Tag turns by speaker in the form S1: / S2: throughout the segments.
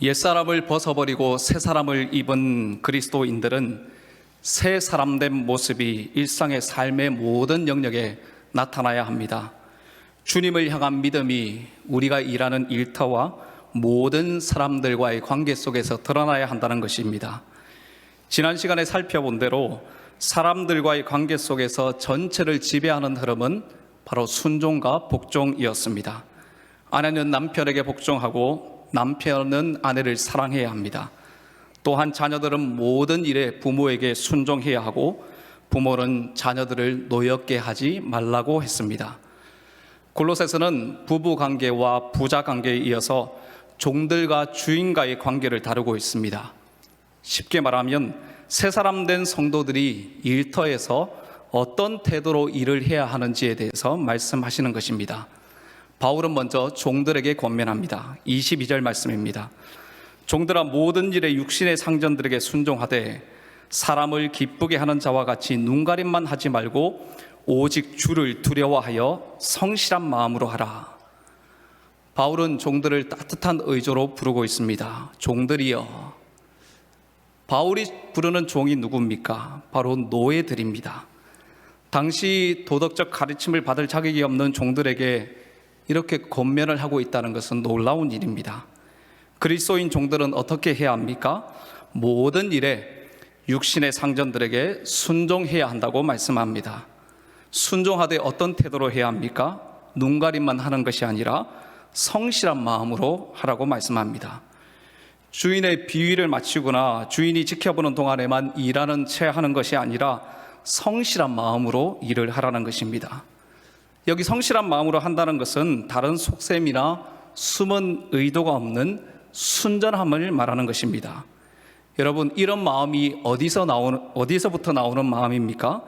S1: 옛사람을 벗어버리고 새 사람을 입은 그리스도인들은 새 사람된 모습이 일상의 삶의 모든 영역에 나타나야 합니다. 주님을 향한 믿음이 우리가 일하는 일터와 모든 사람들과의 관계 속에서 드러나야 한다는 것입니다. 지난 시간에 살펴본 대로 사람들과의 관계 속에서 전체를 지배하는 흐름은 바로 순종과 복종이었습니다. 아내는 남편에게 복종하고 남편은 아내를 사랑해야 합니다. 또한 자녀들은 모든 일에 부모에게 순종해야 하고 부모는 자녀들을 노엽게 하지 말라고 했습니다. 골로새서는 부부 관계와 부자 관계에 이어서 종들과 주인과의 관계를 다루고 있습니다. 쉽게 말하면 새 사람 된 성도들이 일터에서 어떤 태도로 일을 해야 하는지에 대해서 말씀하시는 것입니다. 바울은 먼저 종들에게 권면합니다. 22절 말씀입니다. 종들아, 모든 일에 육신의 상전들에게 순종하되 사람을 기쁘게 하는 자와 같이 눈가림만 하지 말고 오직 주를 두려워하여 성실한 마음으로 하라. 바울은 종들을 따뜻한 의조로 부르고 있습니다. 종들이여. 바울이 부르는 종이 누굽니까? 바로 노예들입니다. 당시 도덕적 가르침을 받을 자격이 없는 종들에게 이렇게 권면을 하고 있다는 것은 놀라운 일입니다. 그리스도인 종들은 어떻게 해야 합니까? 모든 일에 육신의 상전들에게 순종해야 한다고 말씀합니다. 순종하되 어떤 태도로 해야 합니까? 눈가림만 하는 것이 아니라 성실한 마음으로 하라고 말씀합니다. 주인의 비위를 맞추거나 주인이 지켜보는 동안에만 일하는 채 하는 것이 아니라 성실한 마음으로 일을 하라는 것입니다. 여기 성실한 마음으로 한다는 것은 다른 속셈이나 숨은 의도가 없는 순전함을 말하는 것입니다. 여러분, 이런 마음이 어디서부터 나오는 마음입니까?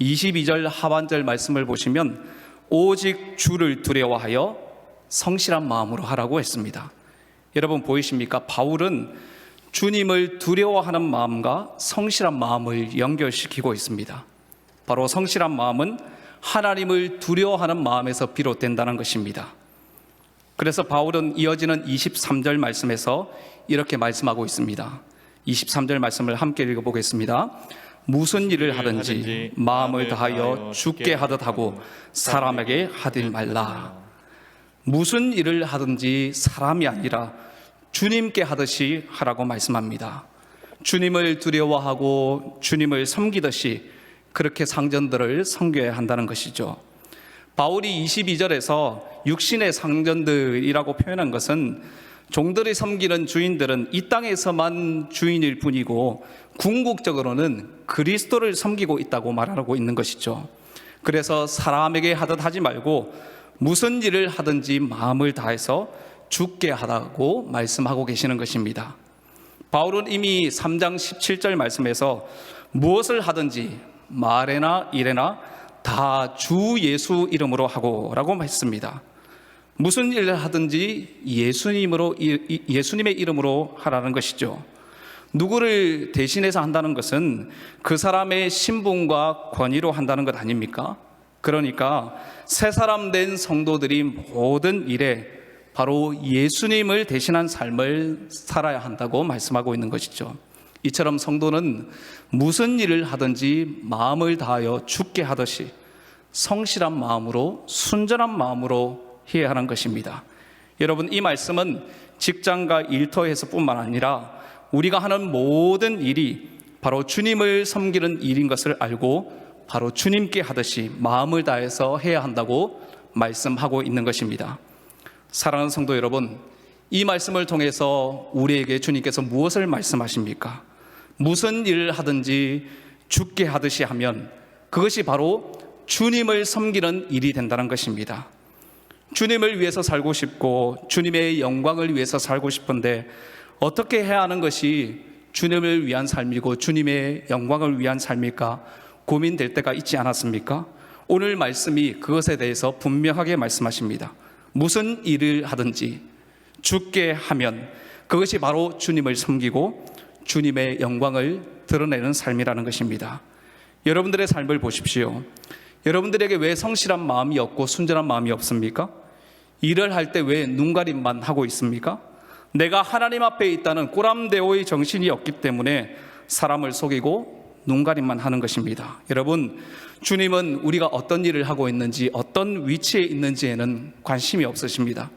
S1: 22절 하반절 말씀을 보시면 오직 주를 두려워하여 성실한 마음으로 하라고 했습니다. 여러분 보이십니까? 바울은 주님을 두려워하는 마음과 성실한 마음을 연결시키고 있습니다. 바로 성실한 마음은 하나님을 두려워하는 마음에서 비롯된다는 것입니다. 그래서 바울은 이어지는 23절 말씀에서 이렇게 말씀하고 있습니다. 23절 말씀을 함께 읽어보겠습니다. 무슨 일을 하든지 마음을 다하여 주께 하듯 하고 사람에게 하지 말라. 무슨 일을 하든지 사람이 아니라 주님께 하듯이 하라고 말씀합니다. 주님을 두려워하고 주님을 섬기듯이 그렇게 상전들을 섬겨야 한다는 것이죠. 바울이 22절에서 육신의 상전들이라고 표현한 것은 종들이 섬기는 주인들은 이 땅에서만 주인일 뿐이고 궁극적으로는 그리스도를 섬기고 있다고 말하고 있는 것이죠. 그래서 사람에게 하듯 하지 말고 무슨 일을 하든지 마음을 다해서 주께 하라고 말씀하고 계시는 것입니다. 바울은 이미 3장 17절 말씀에서 무엇을 하든지 말에나 일에나 다 주 예수 이름으로 하고 라고 했습니다. 무슨 일을 하든지 예수님의 이름으로 하라는 것이죠. 누구를 대신해서 한다는 것은 그 사람의 신분과 권위로 한다는 것 아닙니까? 그러니까 새 사람 된 성도들이 모든 일에 바로 예수님을 대신한 삶을 살아야 한다고 말씀하고 있는 것이죠. 이처럼 성도는 무슨 일을 하든지 마음을 다하여 주께 하듯이 성실한 마음으로 순전한 마음으로 해야 하는 것입니다. 여러분, 이 말씀은 직장과 일터에서뿐만 아니라 우리가 하는 모든 일이 바로 주님을 섬기는 일인 것을 알고 바로 주님께 하듯이 마음을 다해서 해야 한다고 말씀하고 있는 것입니다. 사랑하는 성도 여러분, 이 말씀을 통해서 우리에게 주님께서 무엇을 말씀하십니까? 무슨 일을 하든지 주께 하듯이 하면 그것이 바로 주님을 섬기는 일이 된다는 것입니다. 주님을 위해서 살고 싶고 주님의 영광을 위해서 살고 싶은데 어떻게 해야 하는 것이 주님을 위한 삶이고 주님의 영광을 위한 삶일까 고민될 때가 있지 않았습니까? 오늘 말씀이 그것에 대해서 분명하게 말씀하십니다. 무슨 일을 하든지 주께 하면 그것이 바로 주님을 섬기고 주님의 영광을 드러내는 삶이라는 것입니다. 여러분들의 삶을 보십시오. 여러분들에게 왜 성실한 마음이 없고 순전한 마음이 없습니까? 일을 할 때 왜 눈가림만 하고 있습니까? 내가 하나님 앞에 있다는 꾸람데오의 정신이 없기 때문에 사람을 속이고 눈가림만 하는 것입니다. 여러분, 주님은 우리가 어떤 일을 하고 있는지, 어떤 위치에 있는지에는 관심이 없으십니다.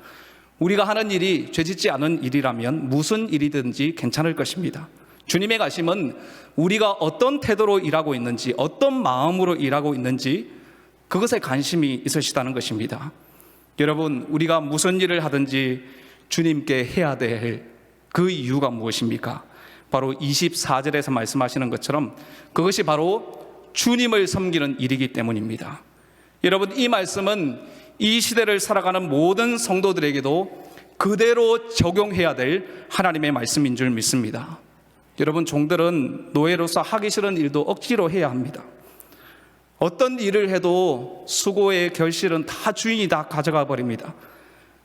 S1: 우리가 하는 일이 죄짓지 않은 일이라면 무슨 일이든지 괜찮을 것입니다. 주님의 가심은 우리가 어떤 태도로 일하고 있는지, 어떤 마음으로 일하고 있는지 그것에 관심이 있으시다는 것입니다. 여러분, 우리가 무슨 일을 하든지 주님께 해야 될 그 이유가 무엇입니까? 바로 24절에서 말씀하시는 것처럼 그것이 바로 주님을 섬기는 일이기 때문입니다. 여러분, 이 말씀은 이 시대를 살아가는 모든 성도들에게도 그대로 적용해야 될 하나님의 말씀인 줄 믿습니다. 여러분, 종들은 노예로서 하기 싫은 일도 억지로 해야 합니다. 어떤 일을 해도 수고의 결실은 다 주인이 다 가져가 버립니다.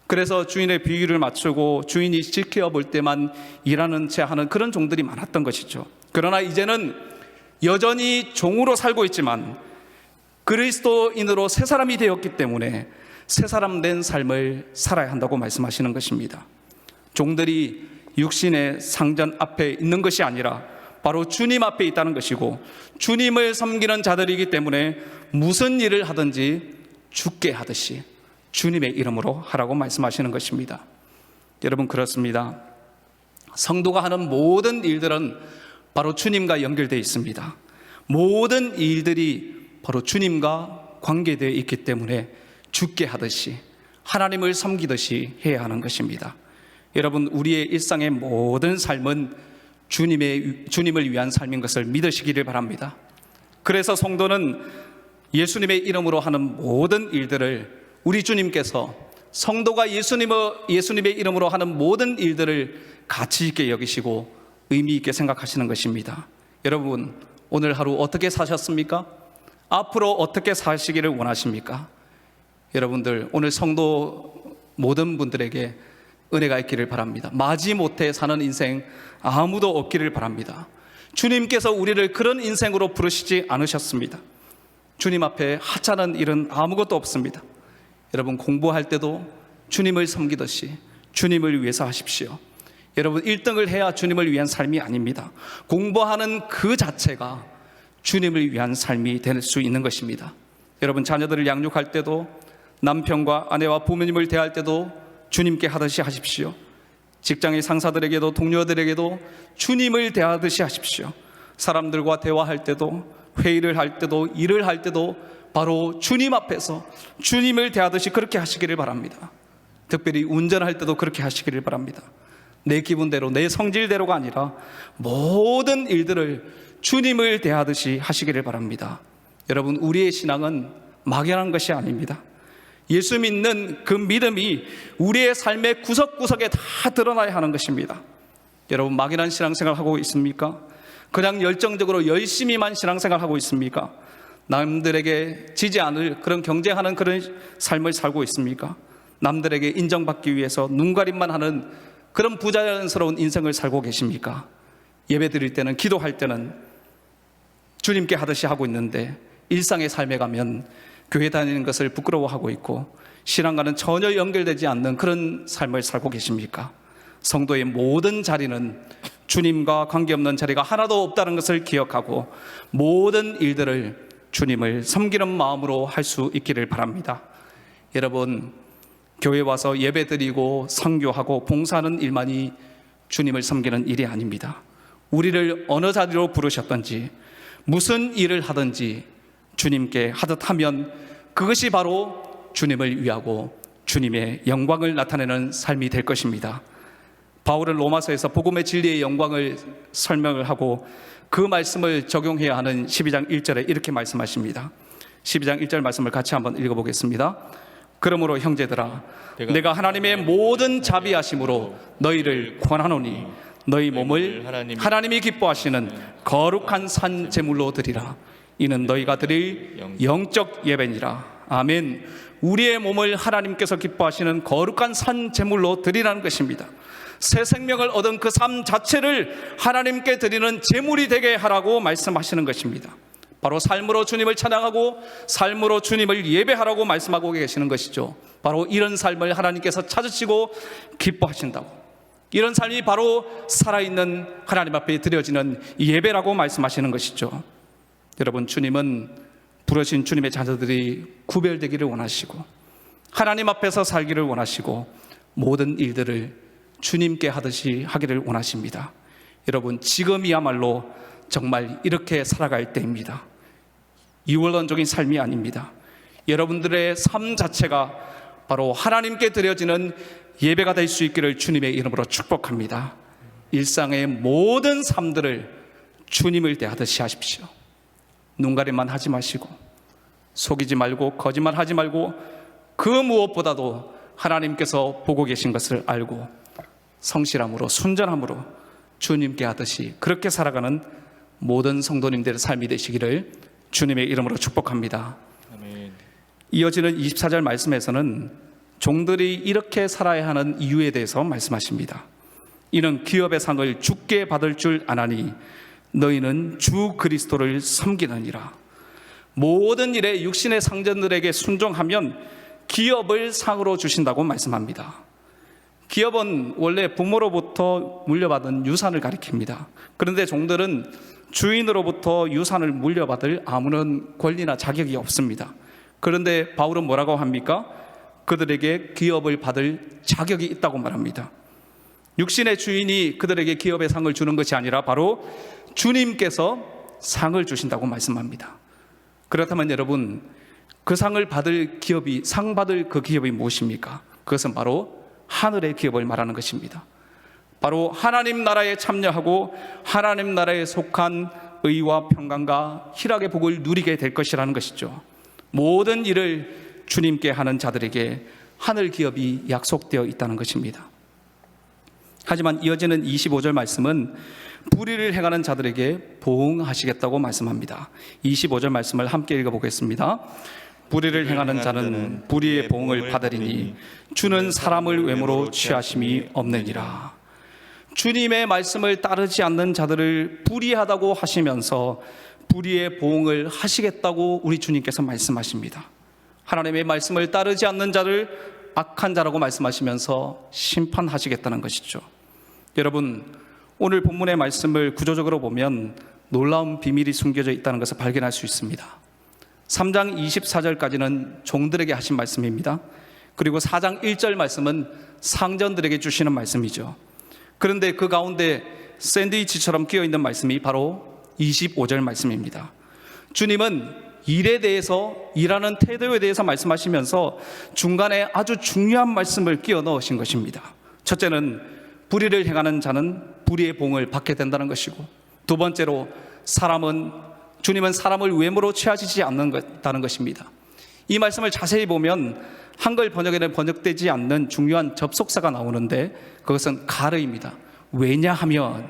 S1: 그래서 주인의 비위를 맞추고 주인이 지켜볼 때만 일하는 채 하는 그런 종들이 많았던 것이죠. 그러나 이제는 여전히 종으로 살고 있지만 그리스도인으로 새 사람이 되었기 때문에 새 사람 된 삶을 살아야 한다고 말씀하시는 것입니다. 종들이 육신의 상전 앞에 있는 것이 아니라 바로 주님 앞에 있다는 것이고, 주님을 섬기는 자들이기 때문에 무슨 일을 하든지 주께 하듯이 주님의 이름으로 하라고 말씀하시는 것입니다. 여러분, 그렇습니다. 성도가 하는 모든 일들은 바로 주님과 연결되어 있습니다. 모든 일들이 바로 주님과 관계되어 있기 때문에 주께 하듯이, 하나님을 섬기듯이 해야 하는 것입니다. 여러분, 우리의 일상의 모든 삶은 주님을 위한 삶인 것을 믿으시기를 바랍니다. 그래서 성도는 예수님의 이름으로 하는 모든 일들을 우리 주님께서 성도가 예수님의 이름으로 하는 모든 일들을 가치 있게 여기시고 의미 있게 생각하시는 것입니다. 여러분, 오늘 하루 어떻게 사셨습니까? 앞으로 어떻게 사시기를 원하십니까? 여러분들, 오늘 성도 모든 분들에게 은혜가 있기를 바랍니다. 마지못해 사는 인생 아무도 없기를 바랍니다. 주님께서 우리를 그런 인생으로 부르시지 않으셨습니다. 주님 앞에 하찮은 일은 아무것도 없습니다. 여러분, 공부할 때도 주님을 섬기듯이 주님을 위해서 하십시오. 여러분, 1등을 해야 주님을 위한 삶이 아닙니다. 공부하는 그 자체가 주님을 위한 삶이 될 수 있는 것입니다. 여러분, 자녀들을 양육할 때도, 남편과 아내와 부모님을 대할 때도 주님께 하듯이 하십시오. 직장의 상사들에게도, 동료들에게도 주님을 대하듯이 하십시오. 사람들과 대화할 때도, 회의를 할 때도, 일을 할 때도 바로 주님 앞에서 주님을 대하듯이 그렇게 하시기를 바랍니다. 특별히 운전할 때도 그렇게 하시기를 바랍니다. 내 기분대로, 내 성질대로가 아니라 모든 일들을 주님을 대하듯이 하시기를 바랍니다. 여러분, 우리의 신앙은 막연한 것이 아닙니다. 예수 믿는 그 믿음이 우리의 삶의 구석구석에 다 드러나야 하는 것입니다. 여러분, 막연한 신앙생활 하고 있습니까? 그냥 열정적으로 열심히만 신앙생활 하고 있습니까? 남들에게 지지 않을 그런 경쟁하는 그런 삶을 살고 있습니까? 남들에게 인정받기 위해서 눈가림만 하는 그런 부자연스러운 인생을 살고 계십니까? 예배 드릴 때는, 기도할 때는 주님께 하듯이 하고 있는데 일상의 삶에 가면 교회 다니는 것을 부끄러워하고 있고 신앙과는 전혀 연결되지 않는 그런 삶을 살고 계십니까? 성도의 모든 자리는 주님과 관계없는 자리가 하나도 없다는 것을 기억하고 모든 일들을 주님을 섬기는 마음으로 할 수 있기를 바랍니다. 여러분, 교회 와서 예배 드리고 선교하고 봉사하는 일만이 주님을 섬기는 일이 아닙니다. 우리를 어느 자리로 부르셨든지 무슨 일을 하든지 주님께 하듯 하면 그것이 바로 주님을 위하고 주님의 영광을 나타내는 삶이 될 것입니다. 바울은 로마서에서 복음의 진리의 영광을 설명을 하고 그 말씀을 적용해야 하는 12장 1절에 이렇게 말씀하십니다. 12장 1절 말씀을 같이 한번 읽어보겠습니다. 그러므로 형제들아, 내가 하나님의 모든 자비하심으로 너희를 권하노니 너희 몸을 하나님이 기뻐하시는 거룩한 산 제물로 드리라. 이는 너희가 드릴 영적 예배니라. 아멘. 우리의 몸을 하나님께서 기뻐하시는 거룩한 산 제물로 드리라는 것입니다. 새 생명을 얻은 그 삶 자체를 하나님께 드리는 제물이 되게 하라고 말씀하시는 것입니다. 바로 삶으로 주님을 찬양하고 삶으로 주님을 예배하라고 말씀하고 계시는 것이죠. 바로 이런 삶을 하나님께서 찾으시고 기뻐하신다고. 이런 삶이 바로 살아있는 하나님 앞에 드려지는 예배라고 말씀하시는 것이죠. 여러분, 주님은 부르신 주님의 자녀들이 구별되기를 원하시고 하나님 앞에서 살기를 원하시고 모든 일들을 주님께 하듯이 하기를 원하십니다. 여러분, 지금이야말로 정말 이렇게 살아갈 때입니다. 이원론적인 삶이 아닙니다. 여러분들의 삶 자체가 바로 하나님께 드려지는 예배가 될 수 있기를 주님의 이름으로 축복합니다. 일상의 모든 삶들을 주님을 대하듯이 하십시오. 눈가림만 하지 마시고 속이지 말고 거짓말하지 말고 그 무엇보다도 하나님께서 보고 계신 것을 알고 성실함으로 순전함으로 주님께 하듯이 그렇게 살아가는 모든 성도님들의 삶이 되시기를 주님의 이름으로 축복합니다.
S2: 아멘.
S1: 이어지는 24절 말씀에서는 종들이 이렇게 살아야 하는 이유에 대해서 말씀하십니다. 이는 기업의 상을 주께 받을 줄 아나니 너희는 주 그리스도를 섬기느니라. 모든 일에 육신의 상전들에게 순종하면 기업을 상으로 주신다고 말씀합니다. 기업은 원래 부모로부터 물려받은 유산을 가리킵니다. 그런데 종들은 주인으로부터 유산을 물려받을 아무런 권리나 자격이 없습니다. 그런데 바울은 뭐라고 합니까? 그들에게 기업을 받을 자격이 있다고 말합니다. 육신의 주인이 그들에게 기업의 상을 주는 것이 아니라 바로 주님께서 상을 주신다고 말씀합니다. 그렇다면 여러분, 그 상을 받을 기업이, 상 받을 그 기업이 무엇입니까? 그것은 바로 하늘의 기업을 말하는 것입니다. 바로 하나님 나라에 참여하고 하나님 나라에 속한 의와 평강과 희락의 복을 누리게 될 것이라는 것이죠. 모든 일을 주님께 하는 자들에게 하늘 기업이 약속되어 있다는 것입니다. 하지만 이어지는 25절 말씀은 불의를 행하는 자들에게 보응하시겠다고 말씀합니다. 25절 말씀을 함께 읽어보겠습니다. 불의를 행하는 자는 불의의 보응을 받으리니 주는 사람을 외모로 취하심이 없느니라. 주님의 말씀을 따르지 않는 자들을 불의하다고 하시면서 불의의 보응을 하시겠다고 우리 주님께서 말씀하십니다. 하나님의 말씀을 따르지 않는 자를 악한 자라고 말씀하시면서 심판하시겠다는 것이죠. 여러분, 오늘 본문의 말씀을 구조적으로 보면 놀라운 비밀이 숨겨져 있다는 것을 발견할 수 있습니다. 3장 24절까지는 종들에게 하신 말씀입니다. 그리고 4장 1절 말씀은 상전들에게 주시는 말씀이죠. 그런데 그 가운데 샌드위치처럼 끼어있는 말씀이 바로 25절 말씀입니다. 주님은 일에 대해서, 일하는 태도에 대해서 말씀하시면서 중간에 아주 중요한 말씀을 끼워 넣으신 것입니다. 첫째는 불의를 행하는 자는 불의의 봉을 받게 된다는 것이고, 두 번째로 주님은 사람을 외모로 취하시지 않는다는 것입니다. 이 말씀을 자세히 보면 한글 번역에는 번역되지 않는 중요한 접속사가 나오는데 그것은 가르입니다. 왜냐하면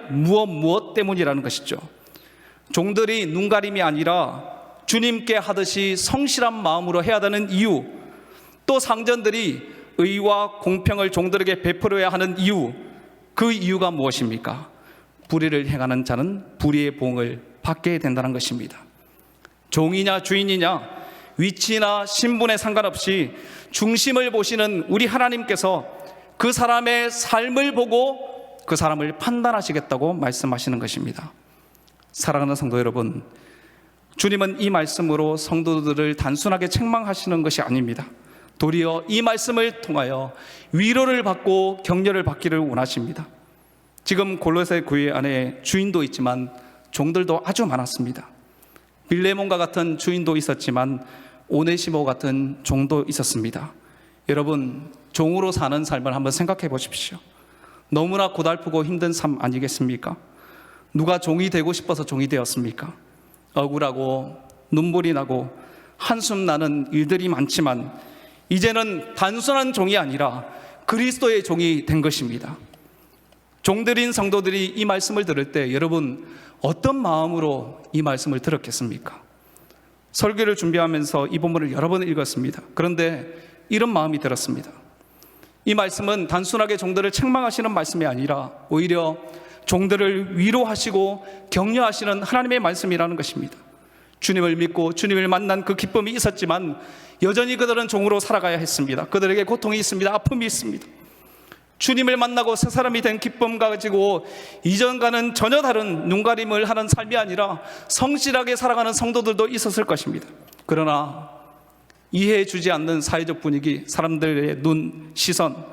S1: 무엇 때문이라는 것이죠. 종들이 눈가림이 아니라 주님께 하듯이 성실한 마음으로 해야 되는 이유, 또 상전들이 의와 공평을 종들에게 베풀어야 하는 이유, 그 이유가 무엇입니까? 불의를 행하는 자는 불의의 보응을 받게 된다는 것입니다. 종이냐 주인이냐, 위치나 신분에 상관없이 중심을 보시는 우리 하나님께서 그 사람의 삶을 보고 그 사람을 판단하시겠다고 말씀하시는 것입니다. 사랑하는 성도 여러분, 주님은 이 말씀으로 성도들을 단순하게 책망하시는 것이 아닙니다. 도리어 이 말씀을 통하여 위로를 받고 격려를 받기를 원하십니다. 지금 골로새 교회 안에 주인도 있지만 종들도 아주 많았습니다. 빌레몬과 같은 주인도 있었지만 오네시모 같은 종도 있었습니다. 여러분, 종으로 사는 삶을 한번 생각해 보십시오. 너무나 고달프고 힘든 삶 아니겠습니까? 누가 종이 되고 싶어서 종이 되었습니까? 억울하고 눈물이 나고 한숨 나는 일들이 많지만 이제는 단순한 종이 아니라 그리스도의 종이 된 것입니다. 종들인 성도들이 이 말씀을 들을 때 여러분 어떤 마음으로 이 말씀을 들었겠습니까? 설교를 준비하면서 이 본문을 여러 번 읽었습니다. 그런데 이런 마음이 들었습니다. 이 말씀은 단순하게 종들을 책망하시는 말씀이 아니라 오히려 종들을 위로하시고 격려하시는 하나님의 말씀이라는 것입니다. 주님을 믿고 주님을 만난 그 기쁨이 있었지만 여전히 그들은 종으로 살아가야 했습니다. 그들에게 고통이 있습니다. 아픔이 있습니다. 주님을 만나고 새 사람이 된 기쁨 가지고 이전과는 전혀 다른 눈가림을 하는 삶이 아니라 성실하게 살아가는 성도들도 있었을 것입니다. 그러나 이해해 주지 않는 사회적 분위기, 사람들의 눈, 시선,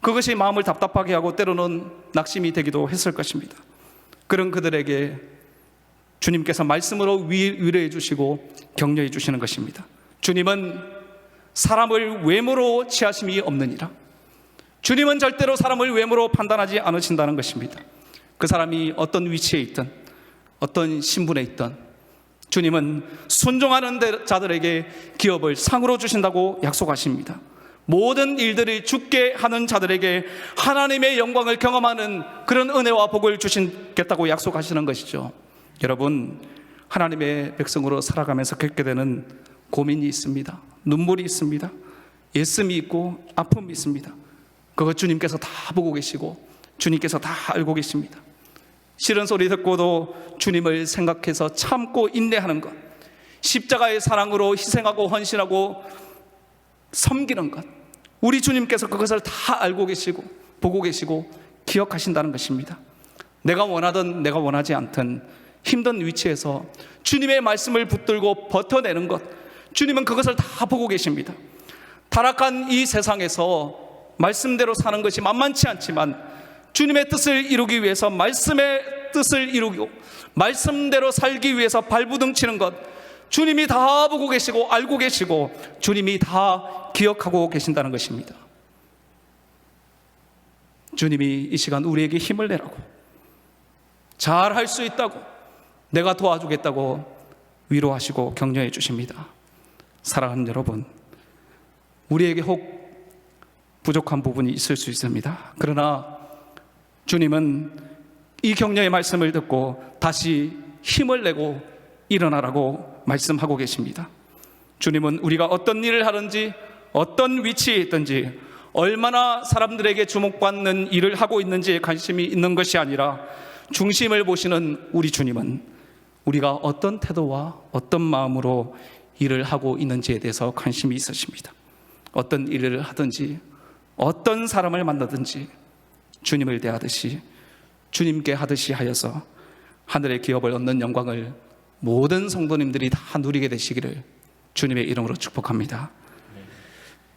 S1: 그것이 마음을 답답하게 하고 때로는 낙심이 되기도 했을 것입니다. 그런 그들에게 주님께서 말씀으로 위로해 주시고 격려해 주시는 것입니다. 주님은 사람을 외모로 취하심이 없느니라. 주님은 절대로 사람을 외모로 판단하지 않으신다는 것입니다. 그 사람이 어떤 위치에 있든 어떤 신분에 있든 주님은 순종하는 자들에게 기업을 상으로 주신다고 약속하십니다. 모든 일들을 죽게 하는 자들에게 하나님의 영광을 경험하는 그런 은혜와 복을 주시겠다고 약속하시는 것이죠. 여러분, 하나님의 백성으로 살아가면서 겪게 되는 고민이 있습니다. 눈물이 있습니다. 예씀이 있고 아픔이 있습니다. 그것 주님께서 다 보고 계시고 주님께서 다 알고 계십니다. 싫은 소리 듣고도 주님을 생각해서 참고 인내하는 것, 십자가의 사랑으로 희생하고 헌신하고 섬기는 것, 우리 주님께서 그것을 다 알고 계시고 보고 계시고 기억하신다는 것입니다. 내가 원하든 내가 원하지 않든 힘든 위치에서 주님의 말씀을 붙들고 버텨내는 것, 주님은 그것을 다 보고 계십니다. 타락한 이 세상에서 말씀대로 사는 것이 만만치 않지만 주님의 뜻을 이루기 위해서 말씀의 뜻을 이루고 말씀대로 살기 위해서 발부둥치는 것, 주님이 다 보고 계시고 알고 계시고 주님이 다 기억하고 계신다는 것입니다. 주님이 이 시간 우리에게 힘을 내라고, 잘할 수 있다고, 내가 도와주겠다고 위로하시고 격려해 주십니다. 사랑하는 여러분, 우리에게 혹 부족한 부분이 있을 수 있습니다. 그러나 주님은 이 격려의 말씀을 듣고 다시 힘을 내고 일어나라고 말씀하고 계십니다. 주님은 우리가 어떤 일을 하든지 어떤 위치에 있든지 얼마나 사람들에게 주목받는 일을 하고 있는지에 관심이 있는 것이 아니라 중심을 보시는 우리 주님은 우리가 어떤 태도와 어떤 마음으로 일을 하고 있는지에 대해서 관심이 있으십니다. 어떤 일을 하든지 어떤 사람을 만나든지 주님을 대하듯이 주님께 하듯이 하여서 하늘의 기업을 얻는 영광을 모든 성도님들이 다 누리게 되시기를 주님의 이름으로 축복합니다.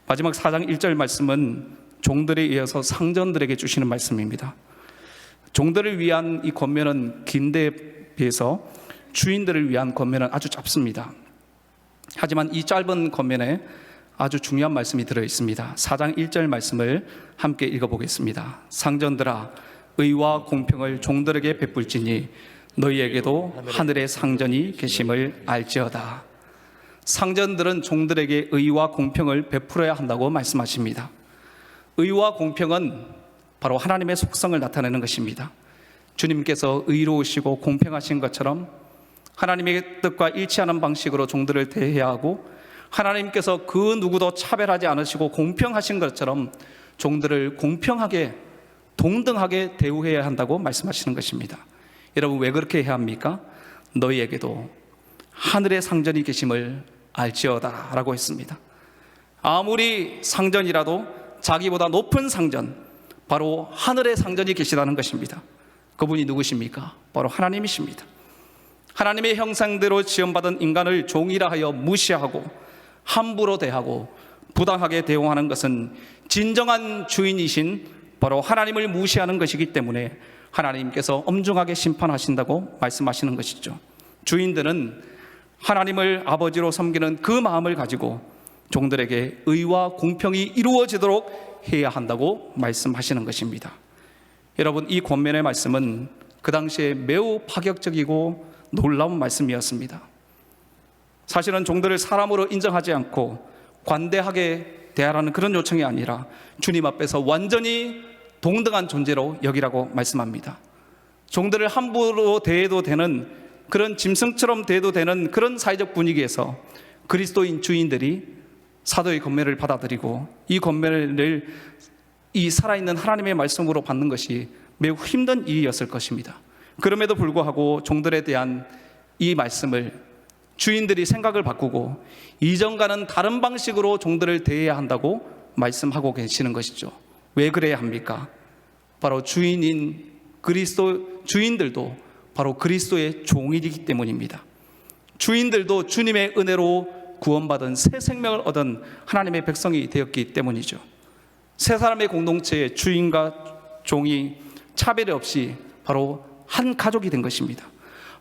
S1: 마지막 4장 1절 말씀은 종들에 이어서 상전들에게 주시는 말씀입니다. 종들을 위한 이 권면은 긴데에 비해서 주인들을 위한 권면은 아주 짧습니다. 하지만 이 짧은 권면에 아주 중요한 말씀이 들어 있습니다. 4장 1절 말씀을 함께 읽어보겠습니다. 상전들아, 의와 공평을 종들에게 베풀지니 너희에게도 하늘의 상전이 계심을 알지어다. 상전들은 종들에게 의와 공평을 베풀어야 한다고 말씀하십니다. 의와 공평은 바로 하나님의 속성을 나타내는 것입니다. 주님께서 의로우시고 공평하신 것처럼 하나님의 뜻과 일치하는 방식으로 종들을 대해야 하고, 하나님께서 그 누구도 차별하지 않으시고 공평하신 것처럼 종들을 공평하게 동등하게 대우해야 한다고 말씀하시는 것입니다. 여러분, 왜 그렇게 해야 합니까? 너희에게도 하늘의 상전이 계심을 알지어다 라고 했습니다. 아무리 상전이라도 자기보다 높은 상전, 바로 하늘의 상전이 계시다는 것입니다. 그분이 누구십니까? 바로 하나님이십니다. 하나님의 형상대로 지음받은 인간을 종이라 하여 무시하고 함부로 대하고 부당하게 대우하는 것은 진정한 주인이신 바로 하나님을 무시하는 것이기 때문에 하나님께서 엄중하게 심판하신다고 말씀하시는 것이죠. 주인들은 하나님을 아버지로 섬기는 그 마음을 가지고 종들에게 의와 공평이 이루어지도록 해야 한다고 말씀하시는 것입니다. 여러분, 이 권면의 말씀은 그 당시에 매우 파격적이고 놀라운 말씀이었습니다. 사실은 종들을 사람으로 인정하지 않고 관대하게 대하라는 그런 요청이 아니라 주님 앞에서 완전히 동등한 존재로 여기라고 말씀합니다. 종들을 함부로 대해도 되는, 그런 짐승처럼 대해도 되는 그런 사회적 분위기에서 그리스도인 주인들이 사도의 권면을 받아들이고 이 권면을 이 살아있는 하나님의 말씀으로 받는 것이 매우 힘든 일이었을 것입니다. 그럼에도 불구하고 종들에 대한 이 말씀을 주인들이 생각을 바꾸고 이전과는 다른 방식으로 종들을 대해야 한다고 말씀하고 계시는 것이죠. 왜 그래야 합니까? 바로 주인인 그리스도 주인들도 바로 그리스도의 종이기 때문입니다. 주인들도 주님의 은혜로 구원받은 새 생명을 얻은 하나님의 백성이 되었기 때문이죠. 세 사람의 공동체의 주인과 종이 차별 없이 바로 한 가족이 된 것입니다.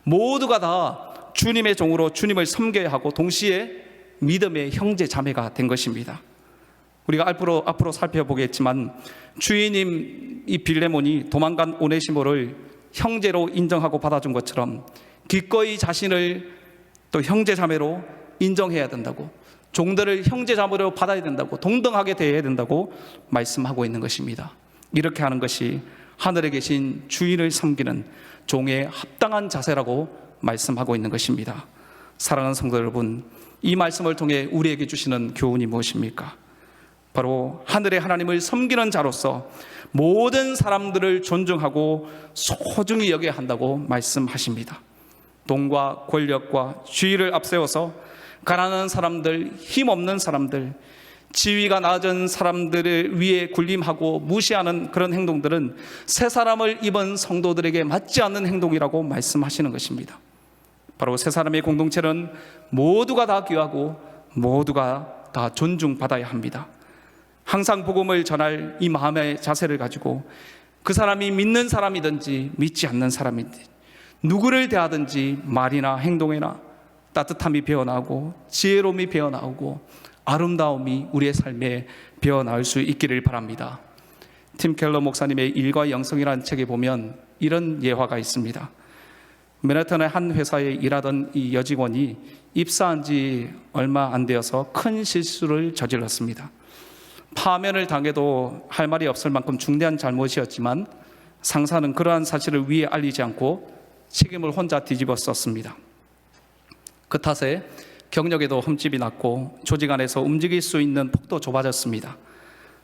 S1: 모두가 다 주님의 종으로 주님을 섬겨야 하고 동시에 믿음의 형제 자매가 된 것입니다. 우리가 앞으로 살펴보겠지만 주인님 이 빌레몬이 도망간 오네시모를 형제로 인정하고 받아준 것처럼 기꺼이 자신을 또 형제 자매로 인정해야 된다고, 종들을 형제 자매로 받아야 된다고, 동등하게 대해야 된다고 말씀하고 있는 것입니다. 이렇게 하는 것이 하늘에 계신 주인을 섬기는 종의 합당한 자세라고 말씀하고 있는 것입니다. 사랑하는 성도 여러분, 이 말씀을 통해 우리에게 주시는 교훈이 무엇입니까? 바로 하늘의 하나님을 섬기는 자로서 모든 사람들을 존중하고 소중히 여겨야 한다고 말씀하십니다. 돈과 권력과 지위를 앞세워서 가난한 사람들, 힘없는 사람들, 지위가 낮은 사람들을 위에 군림하고 무시하는 그런 행동들은 새 사람을 입은 성도들에게 맞지 않는 행동이라고 말씀하시는 것입니다. 바로 새 사람의 공동체는 모두가 다 귀하고 모두가 다 존중받아야 합니다. 항상 복음을 전할 이 마음의 자세를 가지고 그 사람이 믿는 사람이든지 믿지 않는 사람이든지 누구를 대하든지 말이나 행동이나 따뜻함이 배어나오고 지혜로움이 배어나오고 아름다움이 우리의 삶에 배어나올 수 있기를 바랍니다. 팀 켈러 목사님의 일과 영성이라는 책에 보면 이런 예화가 있습니다. 맨해튼의 한 회사에 일하던 이 여직원이 입사한 지 얼마 안 되어서 큰 실수를 저질렀습니다. 파면을 당해도 할 말이 없을 만큼 중대한 잘못이었지만 상사는 그러한 사실을 위에 알리지 않고 책임을 혼자 뒤집어 썼습니다. 그 탓에 경력에도 흠집이 났고 조직 안에서 움직일 수 있는 폭도 좁아졌습니다.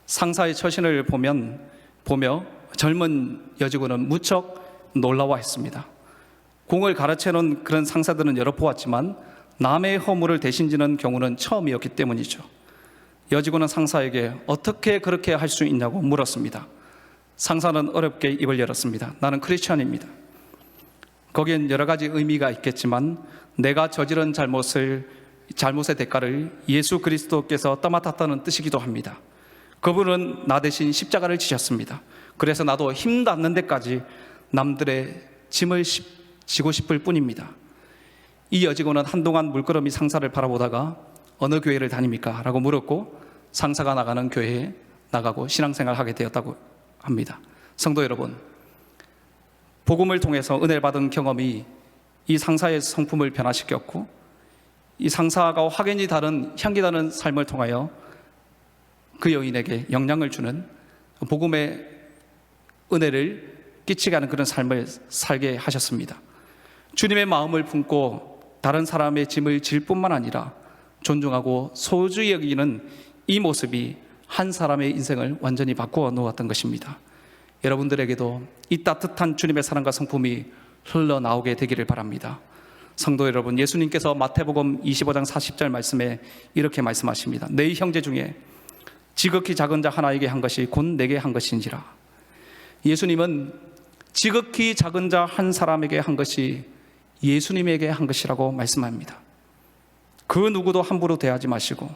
S1: 상사의 처신을 보며 젊은 여직원은 무척 놀라워했습니다. 공을 가르쳐놓은 그런 상사들은 여러 보았지만 남의 허물을 대신지는 경우는 처음이었기 때문이죠. 여직원은 상사에게 어떻게 그렇게 할 수 있냐고 물었습니다. 상사는 어렵게 입을 열었습니다. 나는 크리스천입니다. 거기엔 여러 가지 의미가 있겠지만 내가 저지른 잘못의 대가를 예수 그리스도께서 떠맡았다는 뜻이기도 합니다. 그분은 나 대신 십자가를 지셨습니다. 그래서 나도 힘 닿는 데까지 남들의 짐을 지고 싶을 뿐입니다. 이 여직원은 한동안 물끄러미 상사를 바라보다가 어느 교회를 다닙니까? 라고 물었고 상사가 나가는 교회에 나가고 신앙생활을 하게 되었다고 합니다. 성도 여러분, 복음을 통해서 은혜를 받은 경험이 이 상사의 성품을 변화시켰고 이 상사가 확연히 다른 향기 다른 삶을 통하여 그 여인에게 영향을 주는 복음의 은혜를 끼치게 하는 그런 삶을 살게 하셨습니다. 주님의 마음을 품고 다른 사람의 짐을 질 뿐만 아니라 존중하고 소중히 여기는 이 모습이 한 사람의 인생을 완전히 바꾸어 놓았던 것입니다. 여러분들에게도 이 따뜻한 주님의 사랑과 성품이 흘러나오게 되기를 바랍니다. 성도 여러분, 예수님께서 마태복음 25장 40절 말씀에 이렇게 말씀하십니다. 네 형제 중에 지극히 작은 자 하나에게 한 것이 곧 내게 한 것인지라. 예수님은 지극히 작은 자 한 사람에게 한 것이 예수님에게 한 것이라고 말씀합니다. 그 누구도 함부로 대하지 마시고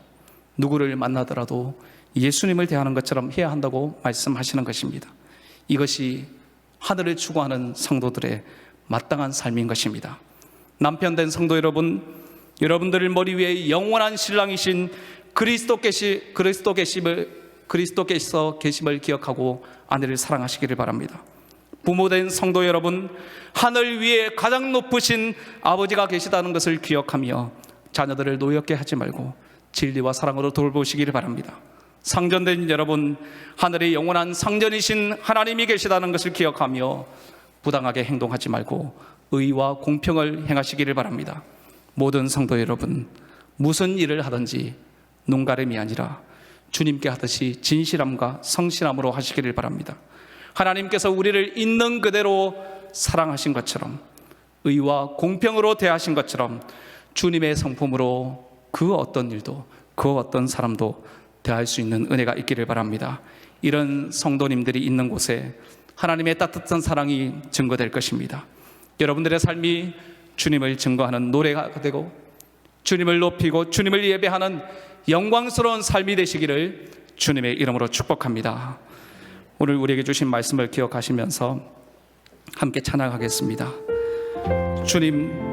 S1: 누구를 만나더라도 예수님을 대하는 것처럼 해야 한다고 말씀하시는 것입니다. 이것이 하늘을 추구하는 성도들의 마땅한 삶인 것입니다. 남편된 성도 여러분, 여러분들을 머리 위에 영원한 신랑이신 그리스도께서 계심을 기억하고 아내를 사랑하시기를 바랍니다. 부모된 성도 여러분, 하늘 위에 가장 높으신 아버지가 계시다는 것을 기억하며 자녀들을 노엽게 하지 말고 진리와 사랑으로 돌보시기를 바랍니다. 상전된 여러분, 하늘의 영원한 상전이신 하나님이 계시다는 것을 기억하며 부당하게 행동하지 말고 의와 공평을 행하시기를 바랍니다. 모든 성도 여러분, 무슨 일을 하든지 눈가림이 아니라 주님께 하듯이 진실함과 성실함으로 하시기를 바랍니다. 하나님께서 우리를 있는 그대로 사랑하신 것처럼 의와 공평으로 대하신 것처럼 주님의 성품으로 그 어떤 일도, 그 어떤 사람도 대할 수 있는 은혜가 있기를 바랍니다. 이런 성도님들이 있는 곳에 하나님의 따뜻한 사랑이 증거될 것입니다. 여러분들의 삶이 주님을 증거하는 노래가 되고 주님을 높이고 주님을 예배하는 영광스러운 삶이 되시기를 주님의 이름으로 축복합니다. 오늘 우리에게 주신 말씀을 기억하시면서 함께 찬양하겠습니다. 주님,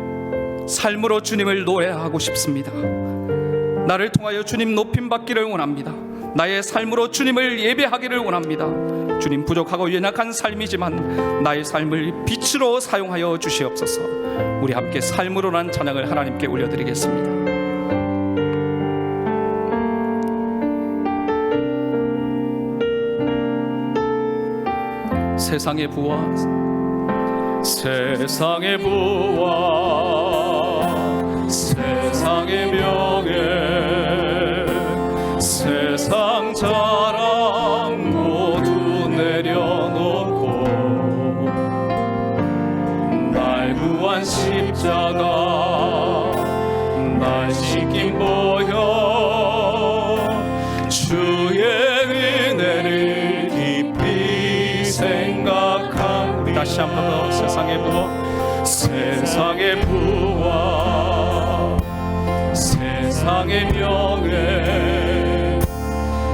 S1: 삶으로 주님을 노래하고 싶습니다. 나를 통하여 주님 높임 받기를 원합니다. 나의 삶으로 주님을 예배하기를 원합니다. 주님, 부족하고 연약한 삶이지만 나의 삶을 빛으로 사용하여 주시옵소서. 우리 함께 삶으로란 찬양을 하나님께 올려드리겠습니다. 세상의 부와 세상의 부와 세상의 명예 세상 자랑 모두 내려놓고 날 구한 십자가 날 씻긴 보혈 주의 은혜를 깊이 생각한 다시 한 번 더 세상의 부와 세상의 부와 세상의 명예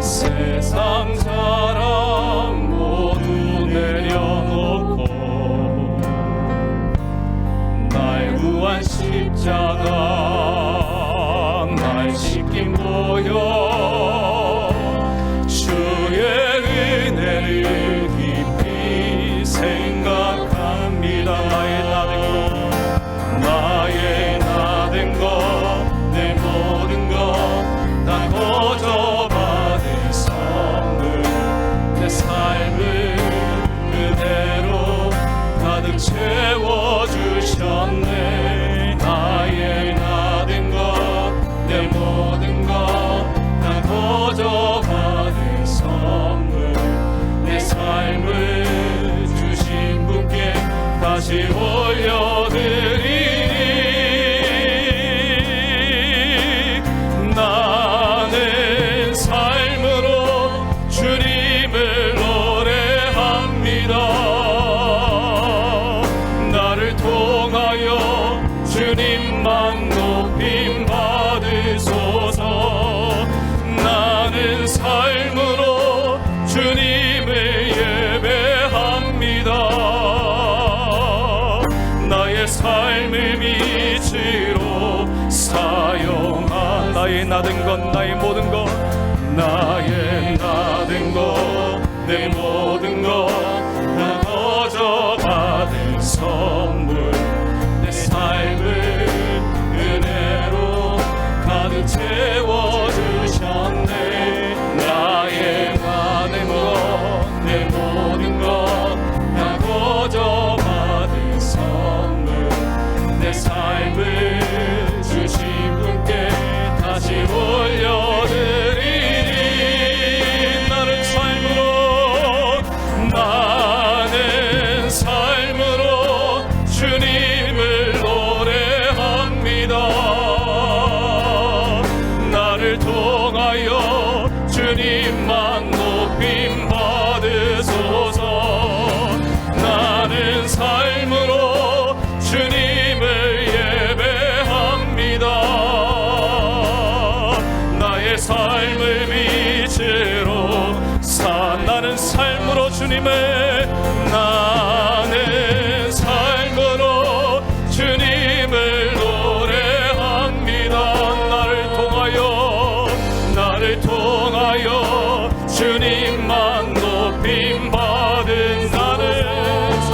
S1: 세상 자랑 모두 내려놓고 날 구한 십자가 날 씻긴 보혈 주의 은혜를 깊이 생각합니다. 나의 나 된 것 내 모든 것 다 거저 받은 선물 내 삶을 그대로 가득 채워주셨네. 나의 나 된 것 내 모든 것 다 거저 받은 선물 내 삶을 주신 분께 다시 올려드리니 나는 삶으로 주님을 노래합니다. 나를 통하여 주님만 높임 받으소서. 나는 삶으로 주님을 예배합니다. 나의 삶을 빛으로 사용한 나의 나 된 것 나의 모든 것 나의 나 된 것 내 모든 것 다 거저 받은 선물 내 삶을 은혜로 가득 채워주셨네. 나의 나 된 것 내 모든 것 다 거저 받은 선물 내 삶을 주신 분께 다시 올려드리니 나는 삶으로 주님을 노래합니다. 나를 통하여 주님만 높임 받으소서. 나는 삶으로 주님을 예배합니다. 나의 삶을 빛으로 나는 삶으로 주님을 나는 삶으로 주님을 노래합니다. 나를 통하여 주님만 높임 받은 나는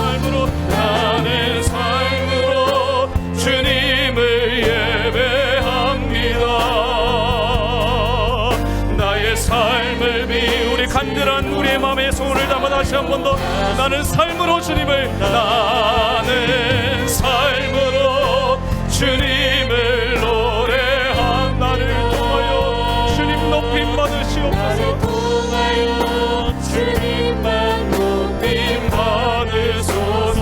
S1: 삶으로 주님을 예배합니다. 나의 삶을 우리 간절한 우리의 마음의 소원을 담아 다시 한 번 더 나는 삶으로 주님을 나는 삶으로 주님을 노래한 나를 통하여 주님 높임 받으시옵소서. 주님만 높임 받으소서.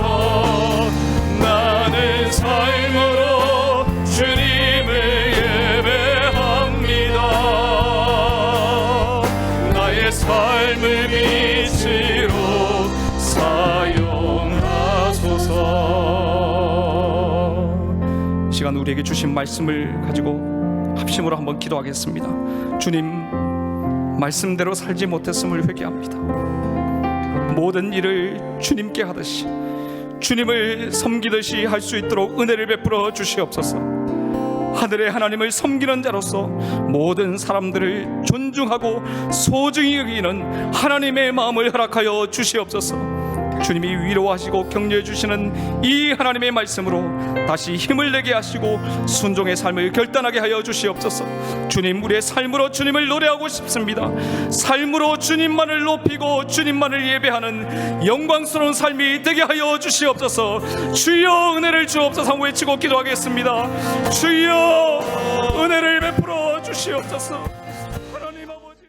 S1: 나는 삶으로 주님을 주신 말씀을 가지고 합심으로 한번 기도하겠습니다. 주님, 말씀대로 살지 못했음을 회개합니다. 모든 일을 주님께 하듯이 주님을 섬기듯이 할 수 있도록 은혜를 베풀어 주시옵소서. 하늘의 하나님을 섬기는 자로서 모든 사람들을 존중하고 소중히 여기는 하나님의 마음을 허락하여 주시옵소서. 주님이 위로하시고 격려해 주시는 이 하나님의 말씀으로 다시 힘을 내게 하시고 순종의 삶을 결단하게 하여 주시옵소서. 주님, 우리의 삶으로 주님을 노래하고 싶습니다. 삶으로 주님만을 높이고 주님만을 예배하는 영광스러운 삶이 되게 하여 주시옵소서. 주여 은혜를 주옵소서. 외치고 기도하겠습니다. 주여 은혜를 베풀어 주시옵소서.